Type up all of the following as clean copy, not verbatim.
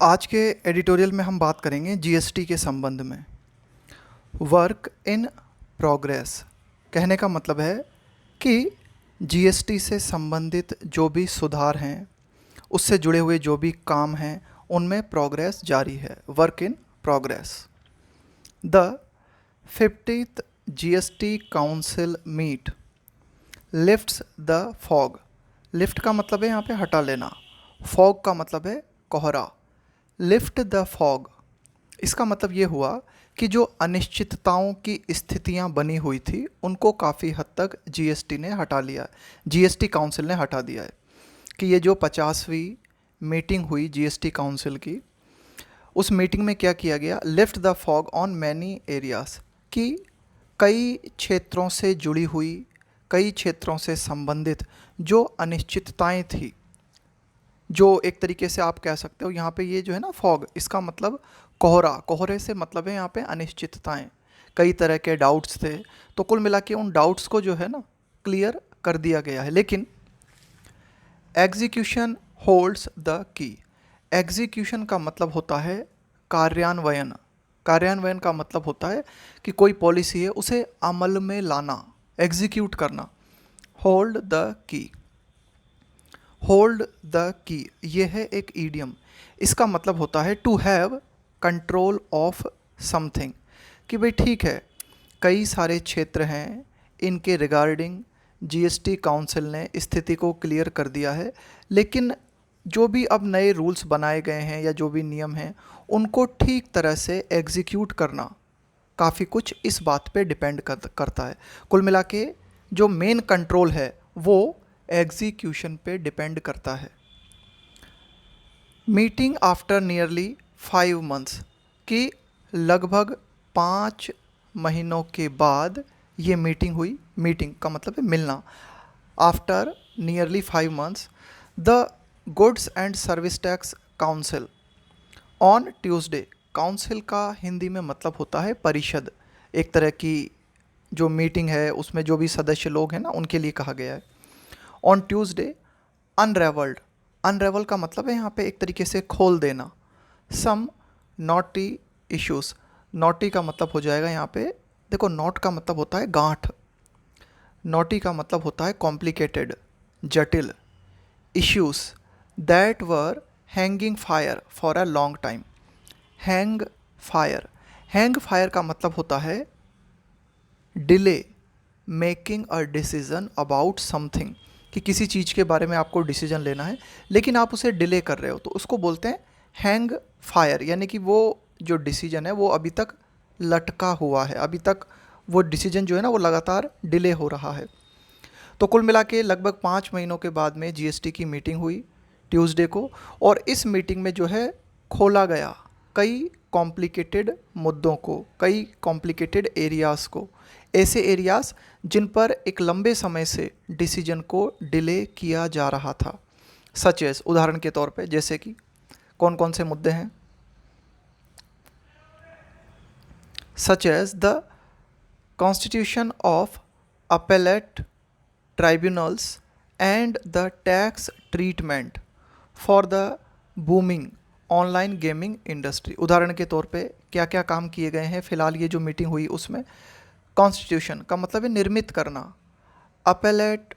आज के एडिटोरियल में हम बात करेंगे जीएसटी के संबंध में। वर्क इन प्रोग्रेस कहने का मतलब है कि जीएसटी से संबंधित जो भी सुधार हैं, उससे जुड़े हुए जो भी काम हैं, उनमें प्रोग्रेस जारी है। Work in progress. The 50th GST council meet lifts the fog. Lift का मतलब है यहाँ पे हटा लेना, फॉग का मतलब है कोहरा। लिफ्ट द फॉग, इसका मतलब ये हुआ कि जो अनिश्चितताओं की स्थितियां बनी हुई थी उनको काफ़ी हद तक जीएसटी ने हटा लिया, जीएसटी काउंसिल ने हटा दिया है। कि ये जो 50वीं मीटिंग हुई जीएसटी काउंसिल की, उस मीटिंग में क्या किया गया, lift the fog on many areas, कि कई क्षेत्रों से जुड़ी हुई, कई क्षेत्रों से संबंधित जो अनिश्चितताएं थी, जो एक तरीके से आप कह सकते हो यहाँ पे ये जो है ना फॉग, इसका मतलब कोहरा, कोहरे से मतलब है यहाँ पे अनिश्चितताएं, कई तरह के डाउट्स थे, तो कुल मिला के उन डाउट्स को जो है ना क्लियर कर दिया गया है। लेकिन execution holds the key. Execution का मतलब होता है कार्यान्वयन। कार्यान्वयन का मतलब होता है कि कोई पॉलिसी है उसे अमल में लाना, एग्जीक्यूट करना। Hold the key, hold the key ये है एक ईडियम। इसका मतलब होता है to have control of something, कि भाई ठीक है, कई सारे क्षेत्र हैं, इनके रिगार्डिंग जीएसटी काउंसिल ने स्थिति को क्लियर कर दिया है, लेकिन जो भी अब नए रूल्स बनाए गए हैं या जो भी नियम हैं उनको ठीक तरह से एग्जीक्यूट करना काफ़ी कुछ इस बात पे डिपेंड करता है। कुल मिला के जो मेन कंट्रोल है वो एग्जीक्यूशन पे डिपेंड करता है। मीटिंग आफ्टर नियरली 5 मंथ्स, कि लगभग 5 महीनों के बाद ये मीटिंग हुई। मीटिंग का मतलब है मिलना। After nearly 5 months the goods and service tax council on Tuesday. Council का हिंदी में मतलब होता है परिषद, एक तरह की जो मीटिंग है उसमें जो भी सदस्य लोग हैं ना उनके लिए कहा गया है। ऑन ट्यूसडे अनरेवल्ड, अनरेवल का मतलब है यहाँ पे एक तरीके से खोल देना। सम नॉटी इश्यूज़, नॉटी का मतलब हो जाएगा यहाँ पे, देखो नॉट का मतलब होता है गांठ, नॉटी का मतलब होता है कॉम्प्लिकेटेड, जटिल। Issues that were hanging fire for a long time. Hang fire, hang fire का मतलब होता है delay making a decision about something, कि किसी चीज़ के बारे में आपको डिसीजन लेना है लेकिन आप उसे डिले कर रहे हो, तो उसको बोलते हैं हैंग फायर। यानी कि वो जो डिसीजन है वो अभी तक लटका हुआ है, अभी तक वो डिसीजन जो है ना वो लगातार डिले हो रहा है। तो कुल मिला के लगभग 5 महीनों के बाद में जीएसटी की मीटिंग हुई ट्यूसडे को, और इस मीटिंग में जो है खोला गया कई कॉम्प्लिकेटेड मुद्दों को, कई कॉम्प्लिकेटेड एरियाज़ को, ऐसे एरियाज़ जिन पर एक लंबे समय से डिसीजन को डिले किया जा रहा था। सच एज, उदाहरण के तौर पे जैसे कि कौन कौन से मुद्दे हैं, such as the constitution of appellate tribunals and the tax treatment for the booming online gaming industry. उदाहरण के तौर पे क्या क्या काम किए गए हैं फिलहाल ये जो मीटिंग हुई उसमें। कॉन्स्टिट्यूशन का मतलब है निर्मित करना। अपेलेट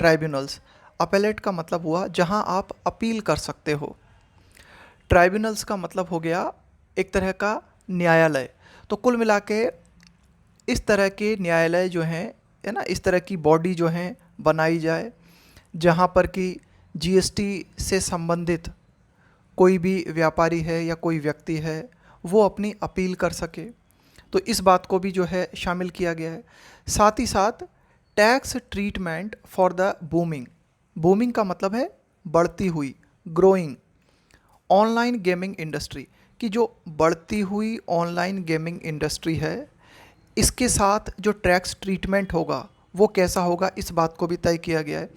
ट्राइब्यूनल्स, अपेलेट का मतलब हुआ जहां आप अपील कर सकते हो। ट्राइब्यूनल्स का मतलब हो गया एक तरह का न्यायालय। तो कुल मिला के इस तरह के न्यायालय जो हैं है ना, इस तरह की बॉडी जो हैं बनाई जाए जहाँ पर कि जीएसटी से संबंधित कोई भी व्यापारी है या कोई व्यक्ति है वो अपनी अपील कर सके, तो इस बात को भी जो है शामिल किया गया है। साथ ही साथ tax treatment for the booming, booming का मतलब है बढ़ती हुई, ग्रोइंग ऑनलाइन गेमिंग इंडस्ट्री, की जो बढ़ती हुई ऑनलाइन गेमिंग इंडस्ट्री है इसके साथ जो टैक्स ट्रीटमेंट होगा वो कैसा होगा, इस बात को भी तय किया गया है।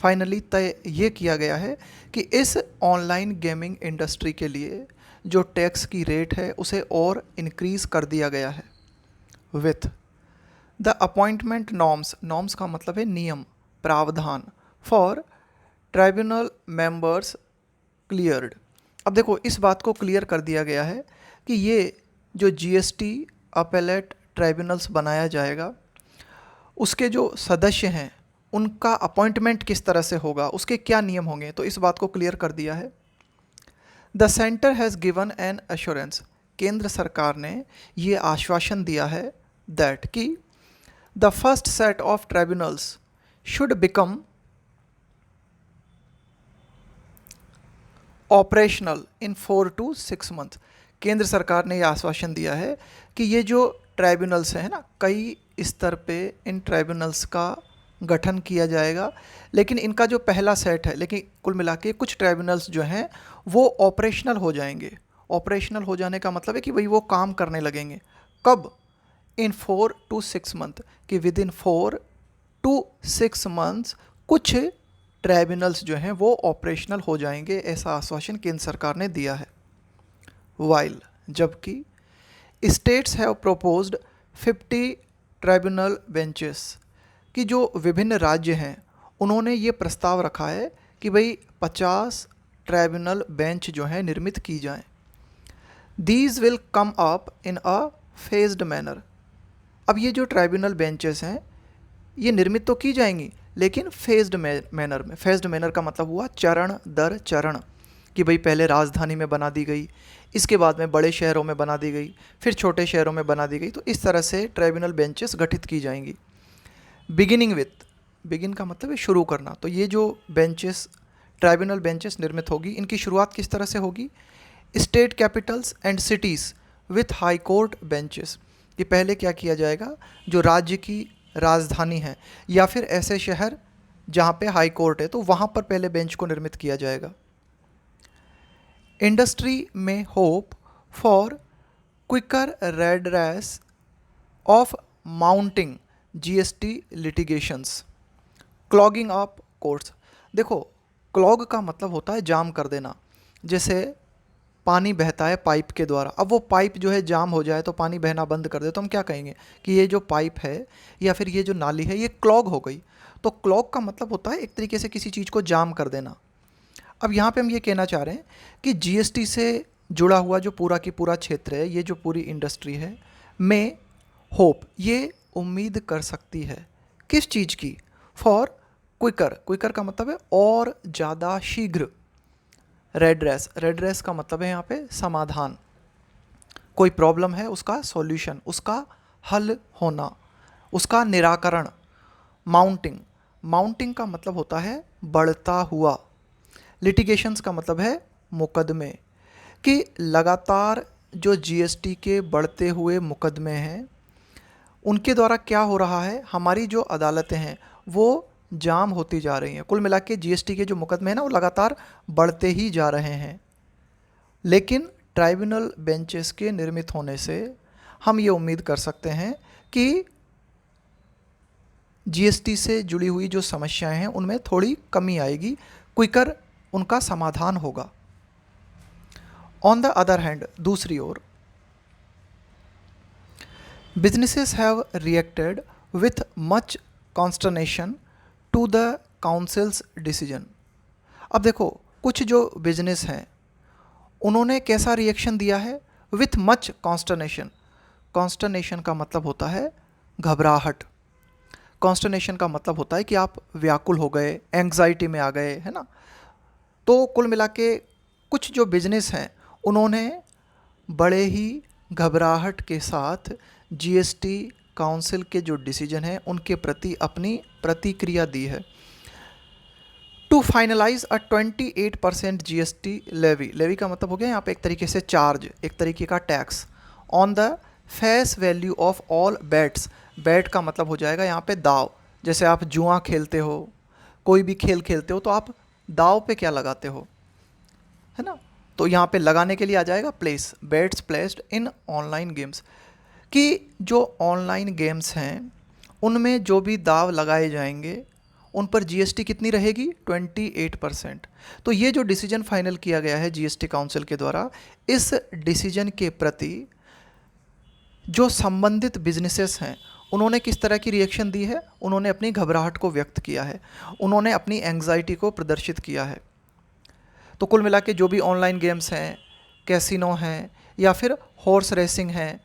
फाइनली तय ये किया गया है कि इस ऑनलाइन गेमिंग इंडस्ट्री के लिए जो टैक्स की रेट है उसे और इंक्रीज़ कर दिया गया है। With the appointment norms, norms का मतलब है नियम, प्रावधान, फॉर ट्राइब्यूनल मेंबर्स क्लियर्ड, अब देखो इस बात को क्लियर कर दिया गया है कि ये जो जीएसटी अपेलेट ट्राइब्यूनल्स बनाया जाएगा, उसके जो सदस्य हैं उनका अपॉइंटमेंट किस तरह से होगा, उसके क्या नियम होंगे, तो इस बात को क्लियर कर दिया है। The centre has given an assurance, केंद्र सरकार ने ये आश्वासन दिया है दैट कि the first set of tribunals should become operational in 4 to 6 month. केंद्र सरकार ने यह आश्वासन दिया है कि ये जो ट्राइब्यूनल्स हैं ना, कई स्तर पे इन ट्राइब्यूनल्स का गठन किया जाएगा, लेकिन इनका जो पहला सेट है, लेकिन कुल मिला के कुछ ट्राइब्यूनल्स जो हैं वो ऑपरेशनल हो जाएंगे। ऑपरेशनल हो जाने का मतलब है कि भाई वो काम करने लगेंगे। कब? इन 4 to 6 मंथ, कि विद इन 4 to 6 मंथ्स कुछ ट्राइब्यूनल्स जो हैं वो ऑपरेशनल हो जाएंगे, ऐसा आश्वासन केंद्र सरकार ने दिया है। वाइल, जबकि states have proposed 50 tribunal benches, कि जो विभिन्न राज्य हैं उन्होंने ये प्रस्ताव रखा है कि भाई 50 ट्राइब्यूनल बेंच जो हैं निर्मित की जाएं। These will come up in a phased manner. अब ये जो ट्राइब्यूनल बेंचेस हैं ये निर्मित तो की जाएंगी, लेकिन फेज्ड मैनर में। फेज्ड मैनर का मतलब हुआ चरण दर चरण, कि भाई पहले राजधानी में बना दी गई, इसके बाद में बड़े शहरों में बना दी गई, फिर छोटे शहरों में बना दी गई। तो इस तरह से ट्राइब्यूनल बेंचेस गठित की जाएंगी। बिगिनिंग विथ, बिगिन का मतलब है शुरू करना। तो ये जो बेंचेस, ट्राइब्यूनल बेंचेस निर्मित होगी, इनकी शुरुआत किस तरह से होगी? State Capitals and cities with high court benches, कि पहले क्या किया जाएगा, जो राज्य की राजधानी है या फिर ऐसे शहर जहाँ पे हाई कोर्ट है, तो वहाँ पर पहले बेंच को निर्मित किया जाएगा। इंडस्ट्री में hope for quicker redress of mounting GST litigations, clogging up courts. देखो क्लॉग का मतलब होता है जाम कर देना। जैसे पानी बहता है पाइप के द्वारा, अब वो पाइप जो है जाम हो जाए, तो पानी बहना बंद कर दे, तो हम क्या कहेंगे कि ये जो पाइप है या फिर ये जो नाली है ये क्लॉग हो गई। तो क्लॉग का मतलब होता है एक तरीके से किसी चीज़ को जाम कर देना। अब यहाँ पे हम ये कहना चाह रहे हैं कि जीएसटी से जुड़ा हुआ जो पूरा की पूरा क्षेत्र है, ये जो पूरी इंडस्ट्री है, में होप, ये उम्मीद कर सकती है किस चीज़ की? फॉर क्विकर, क्विकर का मतलब है और ज़्यादा शीघ्र। रेडरेस, रेडरेस का मतलब है यहाँ पे समाधान, कोई प्रॉब्लम है उसका सॉल्यूशन, उसका हल होना, उसका निराकरण। माउंटिंग, माउंटिंग का मतलब होता है बढ़ता हुआ। लिटिगेशंस का मतलब है मुकदमे, कि लगातार जो जीएसटी के बढ़ते हुए मुकदमे हैं उनके द्वारा क्या हो रहा है, हमारी जो अदालतें हैं वो जाम होती जा रही हैं। कुल मिला के जीएसटी के जो मुकदमे हैं ना वो लगातार बढ़ते ही जा रहे हैं। लेकिन ट्राइब्यूनल बेंचेस के निर्मित होने से हम ये उम्मीद कर सकते हैं कि जीएसटी से जुड़ी हुई जो समस्याएं हैं उनमें थोड़ी कमी आएगी, क्विकर उनका समाधान होगा। ऑन द अदर हैंड, दूसरी ओर, businesses have reacted with much consternation to the council's decision। अब देखो कुछ जो बिजनेस हैं उन्होंने कैसा रिएक्शन दिया है? With much कॉन्स्टर्नेशन। कॉन्स्टर्नेशन का मतलब होता है घबराहट। कॉन्स्टर्नेशन का मतलब होता है कि आप व्याकुल हो गए, एंग्जाइटी में आ गए, है ना। तो कुल मिला के कुछ जो बिजनेस हैं उन्होंने बड़े ही घबराहट के साथ जीएसटी काउंसिल के जो डिसीजन है उनके प्रति अपनी प्रतिक्रिया दी है। To finalise a 28% GST levy, levy का मतलब हो गया यहाँ पे एक तरीके से चार्ज, एक तरीके का tax, on the face value of all bets. Bet का मतलब हो जाएगा यहाँ पे दाव। जैसे आप जुआ खेलते हो, कोई भी खेल खेलते हो, तो आप दाव पे क्या लगाते हो, है ना। तो यहाँ पे लगाने के लिए आ जाएगा place, bets placed in online games, कि जो ऑनलाइन गेम्स हैं उनमें जो भी दाव लगाए जाएंगे उन पर जीएसटी कितनी रहेगी? 28%। तो ये जो डिसीजन फाइनल किया गया है जीएसटी काउंसिल के द्वारा, इस डिसीजन के प्रति जो संबंधित बिजनेसेस हैं उन्होंने किस तरह की रिएक्शन दी है? उन्होंने अपनी घबराहट को व्यक्त किया है, उन्होंने अपनी एंग्जाइटी को प्रदर्शित किया है। तो कुल मिला के जो भी ऑनलाइन गेम्स हैं, कैसीनो हैं या फिर हॉर्स रेसिंग हैं,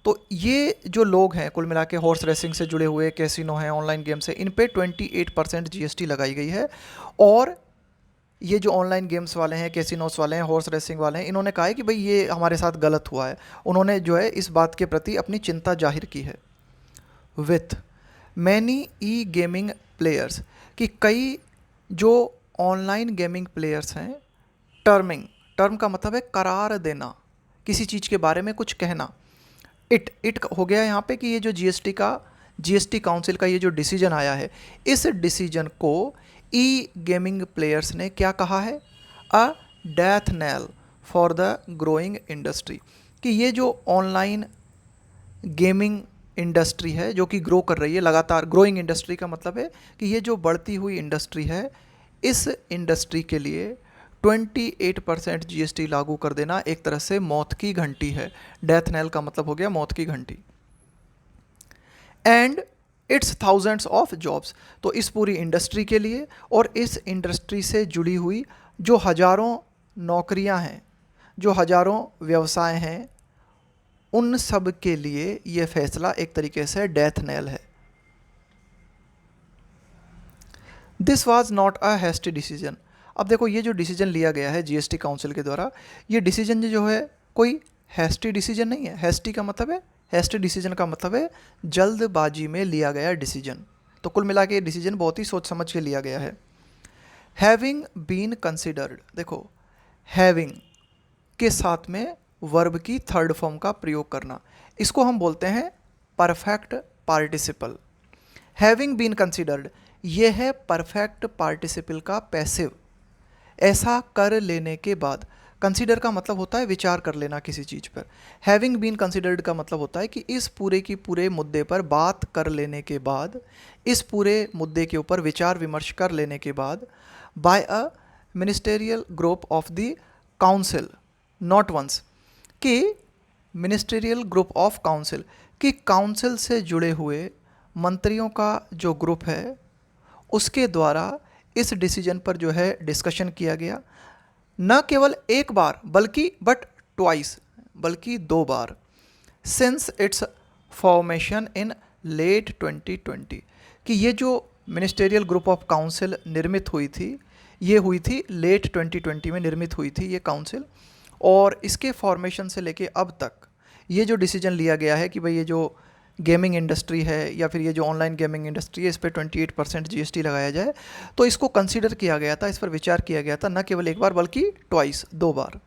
तो ये जो लोग हैं कुल मिला के हॉर्स रेसिंग से जुड़े हुए, कैसीनो हैं, ऑनलाइन गेम्स हैं, इन पे 28% जीएसटी लगाई गई है। और ये जो ऑनलाइन गेम्स वाले हैं, कैसीनोस वाले हैं, हॉर्स रेसिंग वाले हैं, इन्होंने कहा है कि भाई ये हमारे साथ गलत हुआ है। उन्होंने जो है इस बात के प्रति अपनी चिंता जाहिर की है। With many E gaming players, कि कई जो ऑनलाइन गेमिंग प्लेयर्स हैं, टर्म का मतलब है करार देना, किसी चीज़ के बारे में कुछ कहना। इट हो गया यहाँ पे कि ये जो जीएसटी काउंसिल का ये जो डिसीजन आया है, इस डिसीजन को ई गेमिंग प्लेयर्स ने क्या कहा है, a death nail for the growing industry, कि ये जो ऑनलाइन गेमिंग इंडस्ट्री है जो कि ग्रो कर रही है लगातार, ग्रोइंग इंडस्ट्री का मतलब है कि ये जो बढ़ती हुई इंडस्ट्री है, इस इंडस्ट्री के लिए 28% जीएसटी लागू कर देना एक तरह से मौत की घंटी है। डेथ नेल का मतलब हो गया मौत की घंटी। And it's thousands of jobs, तो इस पूरी इंडस्ट्री के लिए और इस इंडस्ट्री से जुड़ी हुई जो हज़ारों नौकरियां हैं, जो हज़ारों व्यवसाय हैं, उन सब के लिए ये फैसला एक तरीके से डेथ नेल है। This was not a hasty decision. अब देखो ये जो डिसीजन लिया गया है जीएसटी काउंसिल के द्वारा, ये डिसीजन जो है कोई हैस्टी डिसीजन नहीं है। हैस्टी डिसीजन का मतलब है जल्दबाजी में लिया गया डिसीजन। तो कुल मिला के ये डिसीजन बहुत ही सोच समझ के लिया गया है। हैविंग बीन कंसिडर्ड, देखो हैविंग के साथ में वर्ब की थर्ड फॉर्म का प्रयोग करना, इसको हम बोलते हैं perfect participle. Having been considered, ये है परफेक्ट पार्टिसिपल का पैसिव। ऐसा कर लेने के बाद, कंसिडर का मतलब होता है विचार कर लेना किसी चीज़ पर। हैविंग बीन कंसिडर्ड का मतलब होता है कि इस पूरे की पूरे मुद्दे पर बात कर लेने के बाद, इस पूरे मुद्दे के ऊपर विचार विमर्श कर लेने के बाद, by a ministerial group of the council, not once, कि मिनिस्टेरियल ग्रुप ऑफ काउंसिल, कि काउंसिल से जुड़े हुए मंत्रियों का जो ग्रुप है उसके द्वारा इस डिसीजन पर जो है डिस्कशन किया गया। न केवल एक बार बल्कि ट्वाइस, बल्कि 2 बार, since its formation in late 2020, कि ये जो मिनिस्टेरियल ग्रुप ऑफ काउंसिल निर्मित हुई थी, ये हुई थी लेट 2020 में निर्मित हुई थी ये काउंसिल। और इसके फॉर्मेशन से लेके अब तक ये जो डिसीजन लिया गया है कि भाई ये जो गेमिंग इंडस्ट्री है या फिर ये जो ऑनलाइन गेमिंग इंडस्ट्री है, इस पर 28% जीएसटी लगाया जाए, तो इसको कंसीडर किया गया था, इस पर विचार किया गया था, न केवल एक बार बल्कि twice, 2 bar.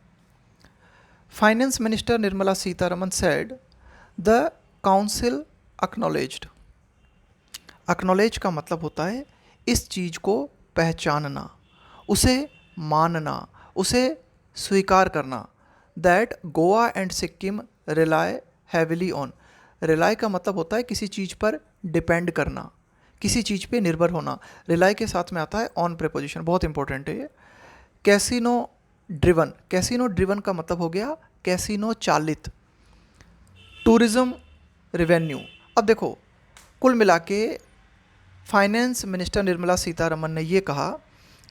Finance minister Nirmala Sitharaman said the council acknowledged. Acknowledge का मतलब होता है इस चीज़ को पहचानना, उसे मानना, उसे स्वीकार करना, that Goa and Sikkim rely heavily on. Rely का मतलब होता है किसी चीज़ पर डिपेंड करना, किसी चीज़ पे निर्भर होना। रिलाई के साथ में आता है ऑन प्रीपोजिशन, बहुत इंपॉर्टेंट है ये। कैसीनो ड्रिवन का मतलब हो गया कैसीनो चालित। टूरिज़्म रेवेन्यू, अब देखो कुल मिला के फाइनेंस मिनिस्टर निर्मला सीतारमन ने ये कहा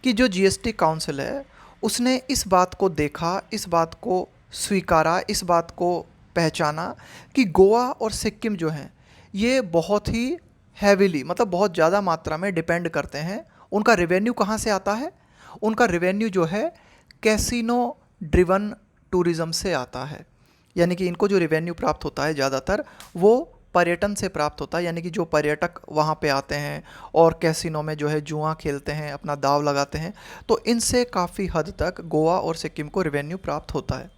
कि जो जीएसटी काउंसिल है उसने इस बात को देखा, इस बात को स्वीकारा, इस बात को पहचाना कि गोवा और सिक्किम जो हैं ये बहुत ही हैविली, मतलब बहुत ज़्यादा मात्रा में डिपेंड करते हैं। उनका रेवेन्यू कहाँ से आता है? उनका रेवेन्यू जो है कैसीनो ड्रिवन टूरिज़्म से आता है। यानी कि इनको जो रेवेन्यू प्राप्त होता है ज़्यादातर वो पर्यटन से प्राप्त होता है। यानी कि जो पर्यटक वहाँ पे आते हैं और कैसीनो में जो है जुआ खेलते हैं, अपना दाव लगाते हैं, तो इनसे काफ़ी हद तक गोवा और सिक्किम को रेवेन्यू प्राप्त होता है।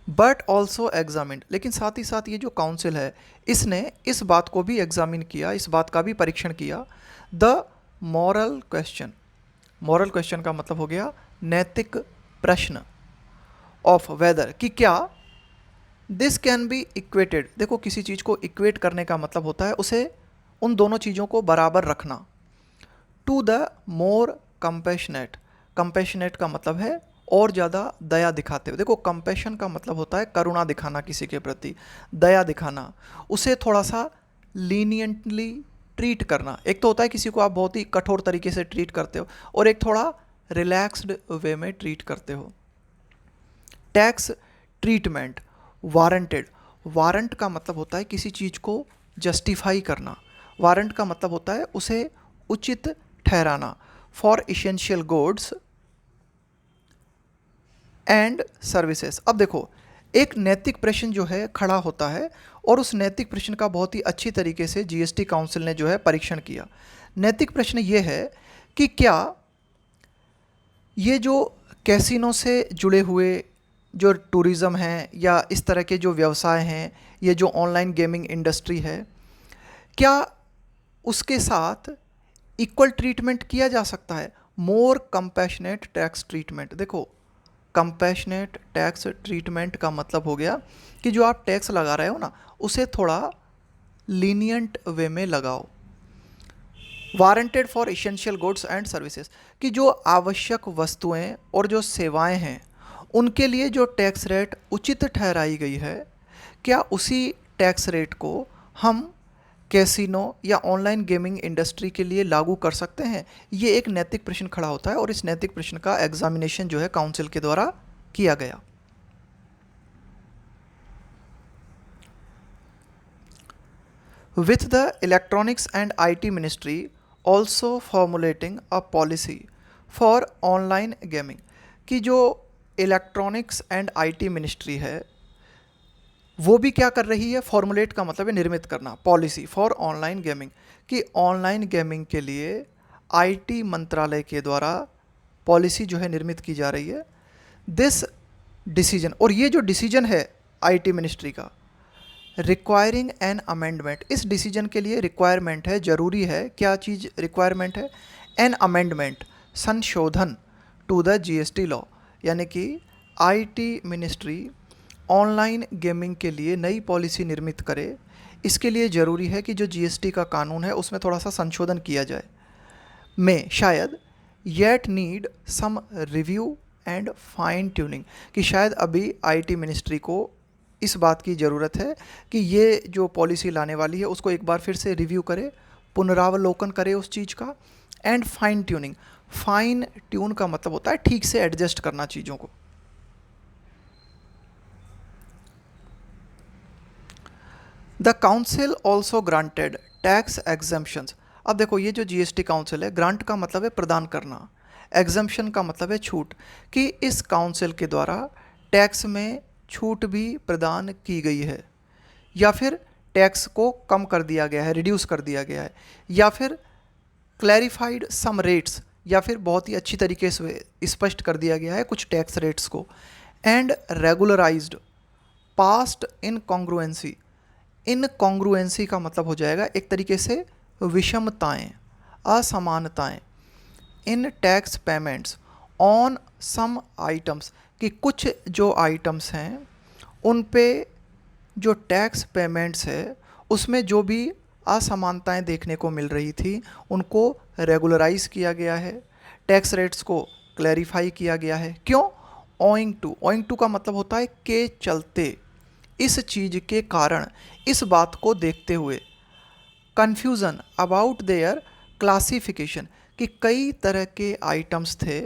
बट ऑल्सो एग्जामिन्ड, लेकिन साथ ही साथ ये जो काउंसिल है इसने इस बात को भी एग्जामिन किया, इस बात का भी परीक्षण किया, द मॉरल क्वेश्चन का मतलब हो गया नैतिक प्रश्न, ऑफ वेदर, कि क्या दिस कैन बी इक्वेटेड। देखो किसी चीज़ को इक्वेट करने का मतलब होता है उसे, उन दोनों चीज़ों को बराबर रखना, टू द मोर कंपैशनेट का मतलब है और ज़्यादा दया दिखाते हुए। देखो कंपैशन का मतलब होता है करुणा दिखाना किसी के प्रति, दया दिखाना, उसे थोड़ा सा लीनियंटली ट्रीट करना। एक तो होता है किसी को आप बहुत ही कठोर तरीके से ट्रीट करते हो और एक थोड़ा रिलैक्स्ड वे में ट्रीट करते हो। टैक्स ट्रीटमेंट, वारंटेड, वारंट का मतलब होता है किसी चीज़ को जस्टिफाई करना, वारंट का मतलब होता है उसे उचित ठहराना। For essential goods and services. अब देखो, एक नैतिक प्रश्न जो है खड़ा होता है और उस नैतिक प्रश्न का बहुत ही अच्छी तरीके से जीएसटी काउंसिल ने जो है परीक्षण किया। नैतिक प्रश्न ये है कि क्या ये जो कैसीनो से जुड़े हुए जो टूरिज़्म हैं या इस तरह के जो व्यवसाय हैं, ये जो ऑनलाइन गेमिंग इंडस्ट्री है, क्या उसके साथ इक्वल ट्रीटमेंट किया जा सकता है? मोर कंपैशनेट टैक्स ट्रीटमेंट। देखो, कंपैशनेट टैक्स ट्रीटमेंट का मतलब हो गया कि जो आप टैक्स लगा रहे हो ना, उसे थोड़ा लीनियंट वे में लगाओ। Warranted for essential goods and services, कि जो आवश्यक वस्तुएं और जो सेवाएं हैं उनके लिए जो टैक्स रेट उचित ठहराई गई है, क्या उसी टैक्स रेट को हम कैसीनो या ऑनलाइन गेमिंग इंडस्ट्री के लिए लागू कर सकते हैं? ये एक नैतिक प्रश्न खड़ा होता है और इस नैतिक प्रश्न का एग्जामिनेशन जो है काउंसिल के द्वारा किया गया। With the electronics and IT ministry also formulating a policy for online gaming, कि जो इलेक्ट्रॉनिक्स एंड आईटी मिनिस्ट्री है वो भी क्या कर रही है? फॉर्मुलेट का मतलब है निर्मित करना, पॉलिसी फॉर ऑनलाइन गेमिंग, कि ऑनलाइन गेमिंग के लिए आईटी मंत्रालय के द्वारा पॉलिसी जो है निर्मित की जा रही है। दिस डिसीजन, और ये जो डिसीजन है आईटी मिनिस्ट्री का, रिक्वायरिंग एन अमेंडमेंट, इस डिसीजन के लिए रिक्वायरमेंट है, जरूरी है। क्या चीज़ रिक्वायरमेंट है? एन अमेंडमेंट, संशोधन टू द जीएसटी लॉ, यानी कि आईटी मिनिस्ट्री ऑनलाइन गेमिंग के लिए नई पॉलिसी निर्मित करे। इसके लिए ज़रूरी है कि जो जीएसटी का कानून है उसमें थोड़ा सा संशोधन किया जाए। में शायद yet need some review and fine tuning, कि शायद अभी आईटी मिनिस्ट्री को इस बात की ज़रूरत है कि ये जो पॉलिसी लाने वाली है उसको एक बार फिर से रिव्यू करे, पुनरावलोकन करे उस चीज़ का। And fine tuning, fine tune का मतलब होता है ठीक से एडजस्ट करना चीज़ों को। The council also granted tax exemptions. अब देखो, ये जो जीएसटी काउंसिल है, ग्रांट का मतलब है प्रदान करना, एग्जम्पशन का मतलब है छूट, कि इस काउंसिल के द्वारा टैक्स में छूट भी प्रदान की गई है, या फिर टैक्स को कम कर दिया गया है, रिड्यूस कर दिया गया है, या फिर क्लैरिफाइड सम रेट्स, या फिर बहुत ही अच्छी तरीके से स्पष्ट कर दिया गया है कुछ टैक्स रेट्स को। And regularised past incongruency, incongruency का मतलब हो जाएगा एक तरीके से विषमताएं, असमानताएं in tax payments on some items, कि कुछ जो आइटम्स हैं उन पे जो टैक्स पेमेंट्स है उसमें जो भी असमानताएं देखने को मिल रही थी उनको रेगुलराइज किया गया है, टैक्स रेट्स को क्लैरिफाई किया गया है। क्यों? ओइंग टू का मतलब होता है के चलते, इस चीज़ के कारण, इस बात को देखते हुए। कन्फ्यूज़न अबाउट देयर क्लासिफिकेशन, कि कई तरह के आइटम्स थे,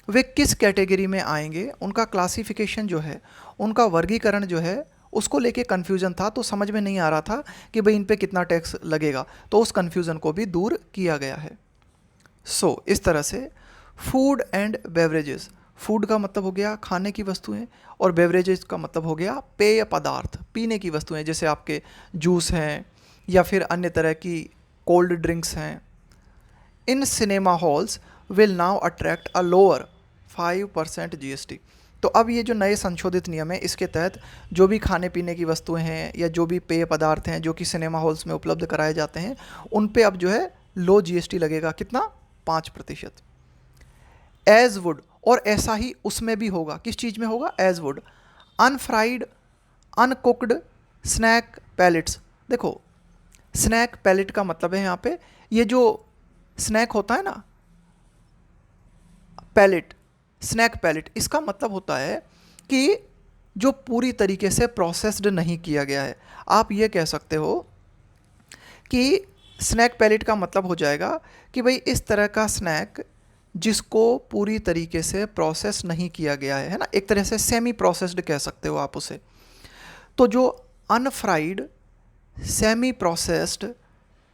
वे किस कैटेगरी में आएंगे, उनका क्लासिफिकेशन जो है, उनका वर्गीकरण जो है, उसको लेके कन्फ्यूज़न था। तो समझ में नहीं आ रहा था कि भाई इन पे कितना टैक्स लगेगा, तो उस कन्फ्यूज़न को भी दूर किया गया है। सो इस तरह से फूड एंड बेवरेजेस, फूड का मतलब हो गया खाने की वस्तुएं, और बेवरेजेस का मतलब हो गया पेय पदार्थ, पीने की वस्तुएं, जैसे आपके जूस हैं या फिर अन्य तरह की कोल्ड ड्रिंक्स हैं। In cinema halls will now attract a lower 5% GST. तो अब ये जो नए संशोधित नियम है, इसके तहत जो भी खाने पीने की वस्तुएं हैं या जो भी पेय पदार्थ हैं जो कि सिनेमा हॉल्स में उपलब्ध कराए जाते हैं, उन पे अब जो है लो जीएसटी लगेगा। कितना? 5%। एज वुड, और ऐसा ही उसमें भी होगा। किस चीज़ में होगा? As would unfried uncooked snack pellets. देखो, स्नैक पैलेट का मतलब है यहाँ पे ये जो स्नैक होता है ना, पैलेट, स्नैक पैलेट, इसका मतलब होता है कि जो पूरी तरीके से प्रोसेस्ड नहीं किया गया है। आप ये कह सकते हो कि स्नैक पैलेट का मतलब हो जाएगा कि भाई इस तरह का स्नैक जिसको पूरी तरीके से प्रोसेस नहीं किया गया है ना, एक तरह से सेमी प्रोसेस्ड कह सकते हो आप उसे। तो जो अनफ्राइड सेमी प्रोसेस्ड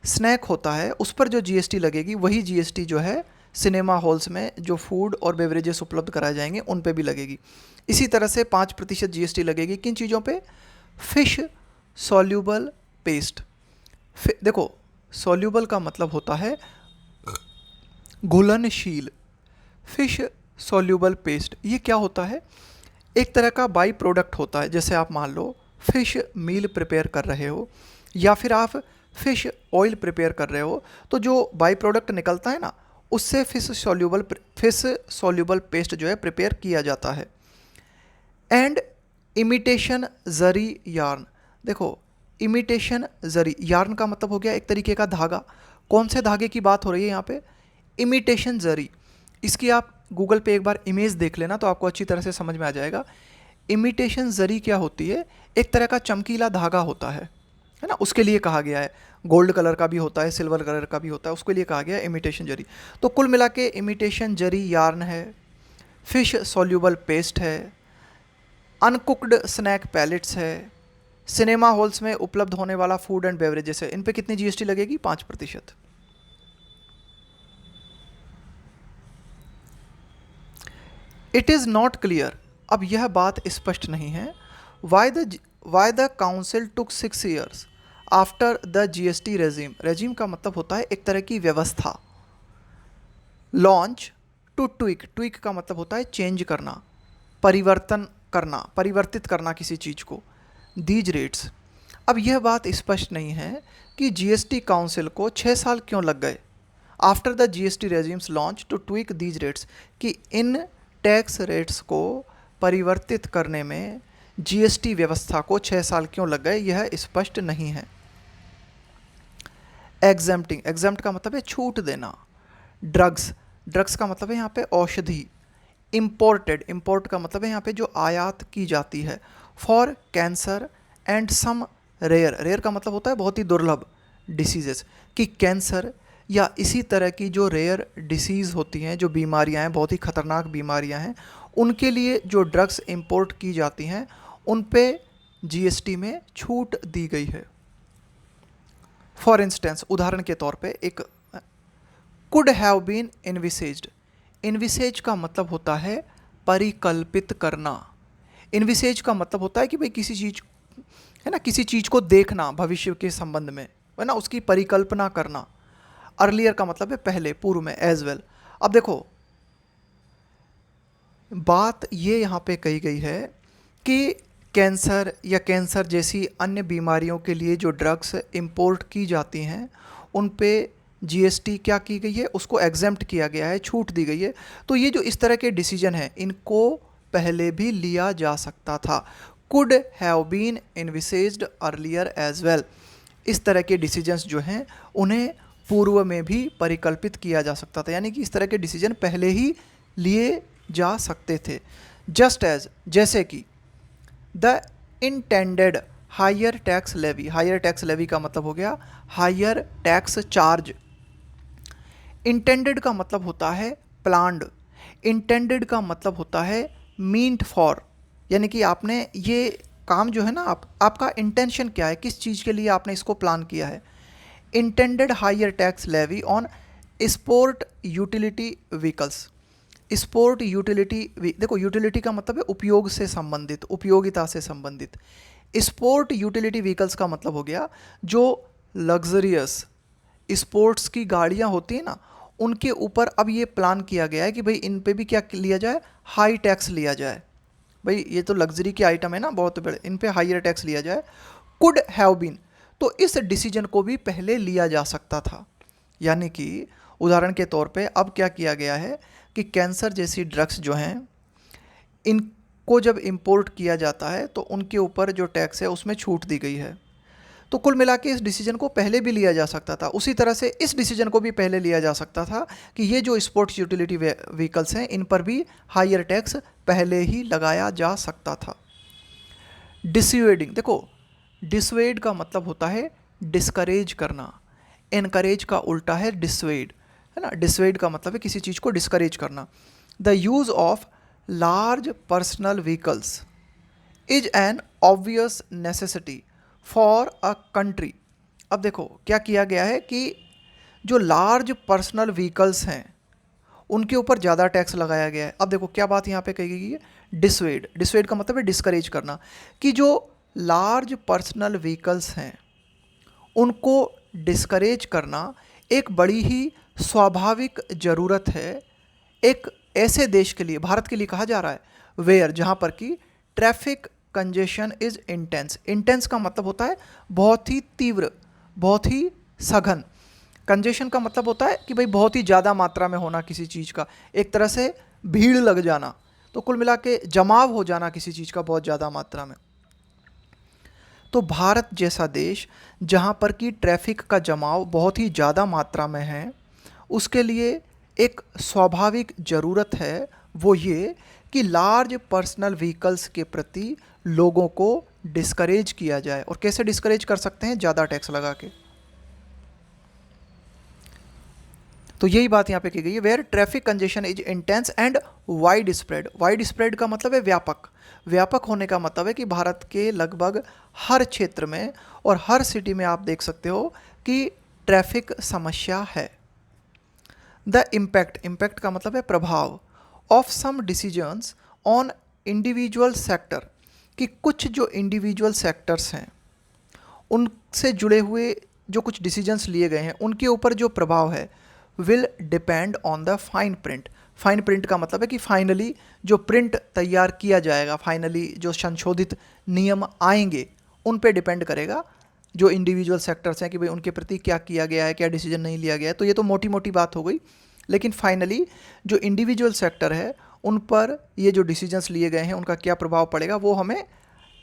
स्नैक होता है उस पर जो जीएसटी लगेगी वही जीएसटी जो है सिनेमा हॉल्स में जो फूड और बेवरेजेस उपलब्ध कराए जाएंगे उन पे भी लगेगी। इसी तरह से 5% जीएसटी लगेगी किन चीज़ों पे? Fish soluble paste. देखो, सॉल्यूबल का मतलब होता है घुलनशील। फिश सॉल्यूबल पेस्ट ये क्या होता है? एक तरह का बाई प्रोडक्ट होता है। जैसे आप मान लो फिश मील प्रिपेयर कर रहे हो या फिर आप फिश ऑयल प्रिपेयर कर रहे हो, तो जो बाई प्रोडक्ट निकलता है ना उससे फिश सॉल्यूबल पेस्ट जो है प्रिपेयर किया जाता है। And imitation zari yarn. देखो, इमिटेशन जरी यार्न का मतलब हो गया एक तरीके का धागा। कौन से धागे की बात हो रही है यहाँ पे? इमिटेशन जरी। इसकी आप गूगल पे एक बार इमेज देख लेना तो आपको अच्छी तरह से समझ में आ जाएगा। इमिटेशन जरी क्या होती है? एक तरह का चमकीला धागा होता है ना, उसके लिए कहा गया है। गोल्ड कलर का भी होता है, सिल्वर कलर का भी होता है, उसके लिए कहा गया है इमिटेशन जरी। तो कुल मिला के इमिटेशन जरी यार्न है, फिश सॉल्यूबल पेस्ट है, अनकुक्ड स्नैक पैलेट्स है, सिनेमा हॉल्स में उपलब्ध होने वाला फूड एंड बेवरेजेस है। इन पे कितनी जीएसटी लगेगी? 5%। इट इज़ नॉट क्लियर, अब यह बात स्पष्ट नहीं है, why the council took 6 years after the GST regime. Regime का मतलब होता है एक तरह की व्यवस्था। लॉन्च टू ट्विक, ट्विक का मतलब होता है चेंज करना, परिवर्तन करना, परिवर्तित करना किसी चीज़ को। दीज रेट्स, अब यह बात स्पष्ट नहीं है कि जीएसटी काउंसिल को 6 साल क्यों लग गए after the GST regimes launch to tweak these rates, कि इन टैक्स रेट्स को परिवर्तित करने में जीएसटी व्यवस्था को 6 साल क्यों लग गए, यह स्पष्ट नहीं है। एग्जेम्प्टिंग, एग्जेम्प्ट का मतलब है छूट देना। ड्रग्स, ड्रग्स का मतलब है यहाँ पे औषधि। इम्पोर्टेड, इम्पोर्ट का मतलब है यहाँ पे जो आयात की जाती है। For cancer and some rare, rare का मतलब होता है बहुत ही दुर्लभ डिसीजेस, कि कैंसर या इसी तरह की जो रेयर डिसीज़ होती हैं, जो बीमारियां हैं, बहुत ही ख़तरनाक बीमारियां हैं, उनके लिए जो ड्रग्स इंपोर्ट की जाती हैं उन पे जीएसटी में छूट दी गई है। फॉर इंस्टेंस, उदाहरण के तौर पे एक कुड हैव बीन इनविसेज्ड। इनविसेज का मतलब होता है परिकल्पित करना। इनविसेज का मतलब होता है कि भाई किसी चीज़ है ना, किसी चीज़ को देखना भविष्य के संबंध में, है ना, उसकी परिकल्पना करना। अर्लियर का मतलब है पहले, पूर्व में, एज वेल। अब देखो, बात ये यहाँ पे कही गई है कि कैंसर या कैंसर जैसी अन्य बीमारियों के लिए जो ड्रग्स इंपोर्ट की जाती हैं उन पे जीएसटी क्या की गई है, उसको एग्जेम्प्ट किया गया है, छूट दी गई है। तो ये जो इस तरह के डिसीजन हैं इनको पहले भी लिया जा सकता था। Could have been envisaged earlier as well. इस तरह के डिसीजंस जो हैं उन्हें पूर्व में भी परिकल्पित किया जा सकता था, यानी कि इस तरह के डिसीजन पहले ही लिए जा सकते थे। जस्ट एज, जैसे कि the intended higher tax levy, higher tax levy का मतलब हो गया हायर टैक्स चार्ज। इंटेंडेड का मतलब होता है प्लान्ड, इंटेंडेड का मतलब होता है मीन्ट फॉर, यानी कि आपने ये काम जो है ना, आपका इंटेंशन क्या है, किस चीज़ के लिए आपने इसको प्लान किया है। Intended higher tax levy on sport utility vehicles. Sport utility, देखो यूटिलिटी का मतलब है उपयोग से संबंधित, उपयोगिता से संबंधित। स्पोर्ट यूटिलिटी व्हीकल्स का मतलब हो गया जो लग्जरियस स्पोर्ट्स की गाड़ियाँ होती हैं ना, उनके ऊपर अब ये प्लान किया गया है कि भाई इन पे भी क्या लिया जाए, हाई टैक्स लिया जाए। भाई ये तो लग्जरी की आइटम है ना, बहुत बड़े, इन पे हायर टैक्स लिया जाए। कुड हैव बीन, तो इस डिसीजन को भी पहले लिया जा सकता था। यानी कि उदाहरण के तौर पे अब क्या किया गया है कि कैंसर जैसी ड्रग्स जो हैं इनको जब इंपोर्ट किया जाता है तो उनके ऊपर जो टैक्स है उसमें छूट दी गई है। तो कुल मिला के इस डिसीजन को पहले भी लिया जा सकता था। उसी तरह से इस डिसीजन को भी पहले लिया जा सकता था कि ये जो स्पोर्ट्स यूटिलिटी व्हीकल्स हैं इन पर भी हायर टैक्स पहले ही लगाया जा सकता था। डिसवेडिंग, देखो डिसवेड का मतलब होता है डिस्करेज करना, एनकरेज का उल्टा है डिसवेड। है ना। डिसवेड का मतलब है किसी चीज़ को डिस्करेज करना। The use of large personal vehicles is an obvious necessity for a country. अब देखो क्या किया गया है कि जो लार्ज पर्सनल व्हीकल्स हैं उनके ऊपर ज़्यादा टैक्स लगाया गया है। अब देखो क्या बात यहाँ पे कही गई है, डिसवेड। डिसवेड का मतलब है डिस्करेज करना, कि जो लार्ज पर्सनल व्हीकल्स हैं उनको डिस्करेज करना एक बड़ी ही स्वाभाविक ज़रूरत है एक ऐसे देश के लिए, भारत के लिए कहा जा रहा है, वेयर जहाँ पर कि traffic congestion is intense. Intense का मतलब होता है बहुत ही तीव्र, बहुत ही सघन। कंजेशन का मतलब होता है कि भाई बहुत ही ज़्यादा मात्रा में होना किसी चीज़ का, एक तरह से भीड़ लग जाना। तो कुल मिला के जमाव हो जाना किसी चीज़ का बहुत ज़्यादा मात्रा में। तो भारत जैसा देश जहाँ पर कि ट्रैफिक का जमाव बहुत ही ज़्यादा मात्रा में है, उसके लिए एक स्वाभाविक ज़रूरत है वो ये कि लार्ज पर्सनल व्हीकल्स के प्रति लोगों को डिस्करेज किया जाए। और कैसे डिस्करेज कर सकते हैं, ज़्यादा टैक्स लगा के। तो यही बात यहाँ पे की गई है, where traffic congestion is intense and widespread. Widespread का मतलब है व्यापक। व्यापक होने का मतलब है कि भारत के लगभग हर क्षेत्र में और हर सिटी में आप देख सकते हो कि ट्रैफिक समस्या है। द इम्पैक्ट, इम्पैक्ट का मतलब है प्रभाव, of some decisions on individual sector, कि कुछ जो इंडिविजुअल सेक्टर्स हैं उनसे जुड़े हुए जो कुछ डिसीजंस लिए गए हैं उनके ऊपर जो प्रभाव है, will depend on the fine print. Fine print का मतलब है कि फाइनली जो प्रिंट तैयार किया जाएगा, फाइनली जो संशोधित नियम आएंगे उन पे डिपेंड करेगा जो इंडिविजुअल सेक्टर्स हैं कि भाई उनके प्रति क्या किया गया है, क्या डिसीजन नहीं लिया गया है। तो ये तो मोटी मोटी बात हो गई, लेकिन फाइनली जो इंडिविजुअल सेक्टर है उन पर ये जो डिसीजंस लिए गए हैं उनका क्या प्रभाव पड़ेगा वो हमें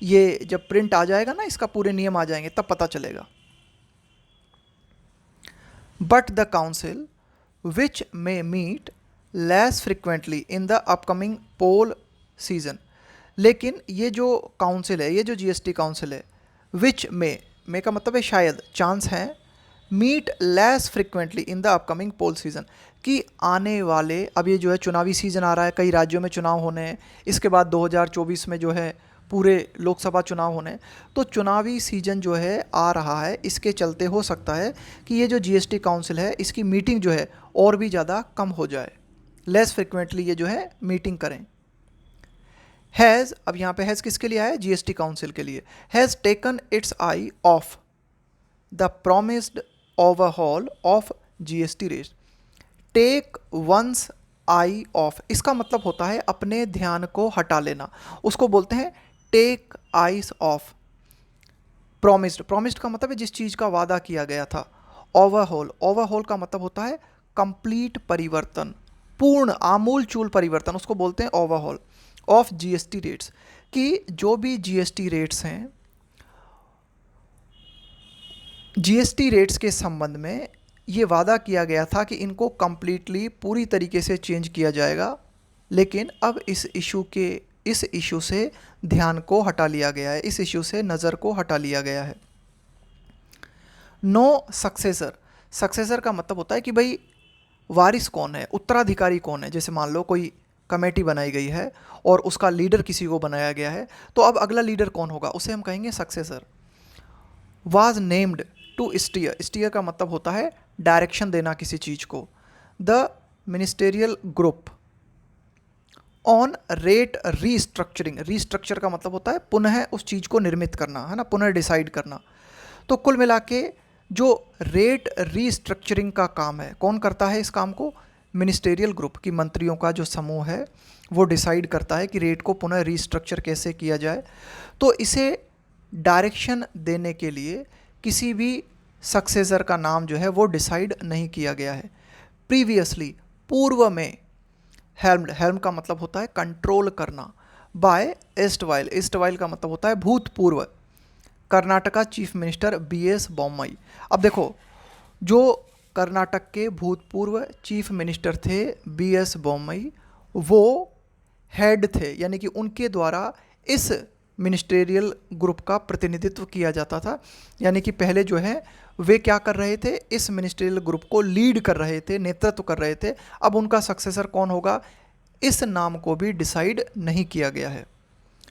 ये जब प्रिंट आ जाएगा ना, इसका पूरे नियम आ जाएंगे तब पता चलेगा। But the council which may meet less frequently in the upcoming poll season. लेकिन ये जो काउंसिल है, ये जो जीएसटी काउंसिल है, विच मे का मतलब है शायद, चांस है, meet less frequently in the upcoming poll season, कि आने वाले, अब ये जो है चुनावी सीज़न आ रहा है, कई राज्यों में चुनाव होने हैं, इसके बाद 2024 में जो है पूरे लोकसभा चुनाव होने हैं। तो चुनावी सीजन जो है आ रहा है, इसके चलते हो सकता है कि ये जो जीएसटी काउंसिल है इसकी मीटिंग जो है और भी ज़्यादा कम हो जाए, लेस फ्रिक्वेंटली ये जो है मीटिंग करें। हैज़, अब यहाँ पे हैज़ किसके लिए आया, जीएसटी काउंसिल के लिए। Has taken its eye off the promised overhaul of GST rate. Take one's eye off, इसका मतलब होता है अपने ध्यान को हटा लेना, उसको बोलते हैं take eyes off. Promised, promised का मतलब है जिस चीज़ का वादा किया गया था। ओवरहॉल, ओवरहॉल का मतलब होता है कंप्लीट परिवर्तन, पूर्ण आमूल चूल परिवर्तन, उसको बोलते हैं ओवरहॉल ऑफ जीएसटी रेट्स। कि जो भी जीएसटी रेट्स हैं, जीएसटी रेट्स के संबंध में ये वादा किया गया था कि इनको कम्प्लीटली पूरी तरीके से चेंज किया जाएगा, लेकिन अब इस इशू से ध्यान को हटा लिया गया है, इस इशू से नज़र को हटा लिया गया है। नो सक्सेसर, सक्सेसर का मतलब होता है कि भाई वारिस कौन है, उत्तराधिकारी कौन है। जैसे मान लो कोई कमेटी बनाई गई है और उसका लीडर किसी को बनाया गया है, तो अब अगला लीडर कौन होगा उसे हम कहेंगे successor. Was named to steer, steer का मतलब होता है डायरेक्शन देना किसी चीज़ को। The ministerial group on rate restructuring, restructure का मतलब होता है पुनः उस चीज़ को निर्मित करना, है ना, पुनः डिसाइड करना। तो कुल मिला के जो रेट रीस्ट्रक्चरिंग का काम है, कौन करता है इस काम को, मिनिस्टेरियल ग्रुप की मंत्रियों का जो समूह है वो डिसाइड करता है कि रेट को पुनः रीस्ट्रक्चर कैसे किया जाए। तो इसे डायरेक्शन देने के लिए किसी भी सक्सेसर का नाम जो है वो डिसाइड नहीं किया गया है। प्रीवियसली, पूर्व में, हेल्म्ड, हेल्म का मतलब होता है कंट्रोल करना, बाय एस्टवाइल, एस्टवाइल का मतलब होता है भूतपूर्व, Karnataka chief minister B S Bommai. अब देखो, जो कर्नाटक के भूतपूर्व चीफ मिनिस्टर थे बीएस बोम्मई, वो हेड थे, यानी कि उनके द्वारा इस मिनिस्टेरियल ग्रुप का प्रतिनिधित्व किया जाता था। यानी कि पहले जो है वे क्या कर रहे थे, इस मिनिस्टेरियल ग्रुप को लीड कर रहे थे, नेतृत्व कर रहे थे। अब उनका सक्सेसर कौन होगा, इस नाम को भी डिसाइड नहीं किया गया है।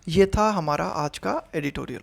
ये था हमारा आज का एडिटोरियल।